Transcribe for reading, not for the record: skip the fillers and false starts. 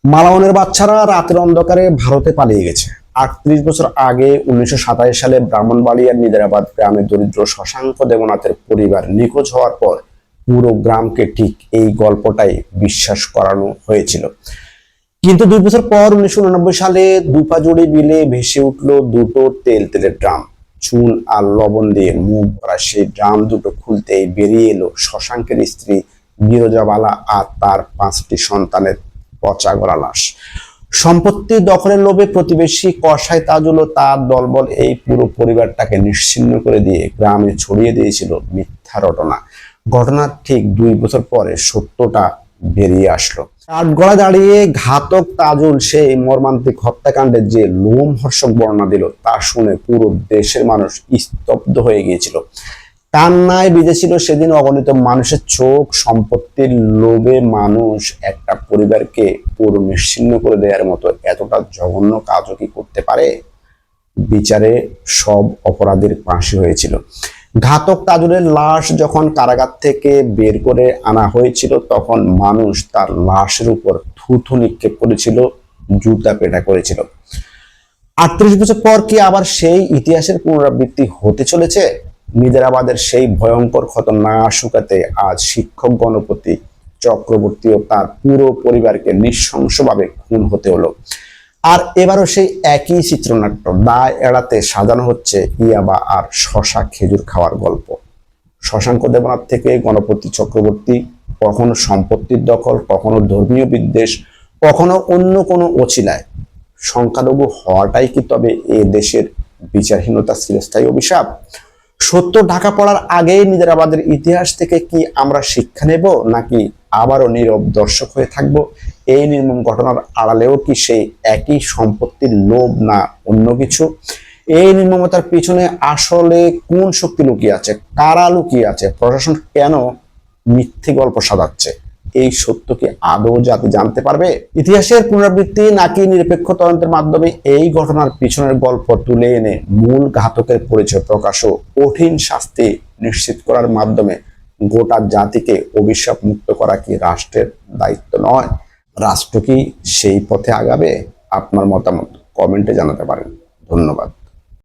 মালাওয়ানের বাচ্চারা রাতের অন্ধকারে ভারতে পালিয়ে গেছে। 38 বছর আগে 1927 সালে ব্রাহ্মণবাড়িয়ার নিজারাবাদ গ্রামে দরিদ্র শশাঙ্ক দেবনাথের পরিবার নিখোঁজ হওয়ার পর পুরো গ্রামকে ঠিক এই গল্পটাই বিশ্বাস করানো হয়েছিল। কিন্তু 2 বছর পর 1989 সালে দুপাজুড়ি বিলে ভেসে উঠলো দুটো তেলের ড্রাম। চুন আর লবণ দিয়ে মুখ ভরা সেই ড্রাম দুটো খুলতেই বেরিয়ে এলো শশাঙ্কের স্ত্রী বিরজাবালা আর তার 5টি সন্তানের পচা গলা লাশ। সম্পত্তি দখলের লোভে প্রতিবেশী কসাই তাজুল ও তার দলবল এই পুরো পরিবারটাকে নিশ্চিহ্ন করে দিয়ে গ্রামে ছড়িয়ে দিয়েছিল মিথ্যা রটনা। ঘটনার ঠিক 2 বছর পরে সত্যটা বেরিয়ে আসলো। কাঠগড়া দাঁড়িয়ে ঘাতক তাজুল সেই মর্মান্তিক হত্যাকাণ্ডের যে লোমহর্ষক বর্ণনা দিল তা শুনে পুরো দেশের মানুষ স্তব্ধ হয়ে গিয়েছিল। কান্নায় ভিজেছিল সেদিন অগণিত মানুষের চোখ। সম্পত্তির লোভে মানুষ একটা পরিবারকে পুরো নিশ্চিহ্ন করে দেওয়ার মতো এতটা জঘন্য কাজও কি করতে পারে? বিচারে সব অপরাধীর ফাঁসি হয়েছিল। ঘাতক তাজুলের লাশ যখন কারাগার থেকে বের করে আনা হয়েছিল তখন মানুষ তার লাশের উপর থুথু নিক্ষেপ করেছিল, জুতা পেটা করেছিল। 38 বছর পর কি আবার সেই ইতিহাসের পুনরাবৃত্তি হতে চলেছে? নিজারাবাদের সেই ভয়ঙ্কর ক্ষত না শুকাতে আজ শিক্ষক গণপতি চক্রবর্তী ও তার পুরো পরিবারকে নৃশংসভাবে খুন হতে হলো। আর এবারও সেই একই চিত্রনাট্য দায় এড়াতে সাজানো হচ্ছে ইয়াবা আর শশা খেজুর খাওয়ার গল্প। শশাঙ্ক দেবনাথ থেকে গণপতি চক্রবর্তী, কখনো সম্পত্তির দখল, কখনো ধর্মীয় বিদ্বেষ, কখনো অন্য কোনো অছিলায়। সংখ্যালঘু হওয়াটাই কি তবে এ দেশের বিচারহীনতা চিরস্থায়ী অভিশাপ? সত্য ঢাকা পড়ার আগেই নিজারাবাদের ইতিহাস থেকে কি আমরা শিক্ষা নেব, নাকি আবারও নীরব দর্শক হয়ে থাকব? এই নির্মম ঘটনার আড়ালেও কি সেই একই সম্পত্তির লোভ, না অন্য কিছু? এই নির্মমতার পিছনে আসলে কোন শক্তি লুকিয়ে আছে, কারা লুকিয়ে আছে, প্রশাসন কেন মিথ্যে গল্প সাজাচ্ছে? এই সত্য কি আদৌ জাতি জানতে পারবে? ইতিহাসের পুনরাবৃত্তি নাকি নিরপেক্ষ তদন্তের মাধ্যমে এই ঘটনার পিছনের গল্প তুলে এনে মূল ঘাতকের পরিচয় প্রকাশ ও কঠিন শাস্তি নিশ্চিত করার মাধ্যমে গোটা জাতিকে অভিশাপ মুক্ত করা কি রাষ্ট্রের দায়িত্ব নয়? রাষ্ট্র কি সেই পথে আগাবে? আপনার মতামত কমেন্টে জানাতে পারেন। ধন্যবাদ।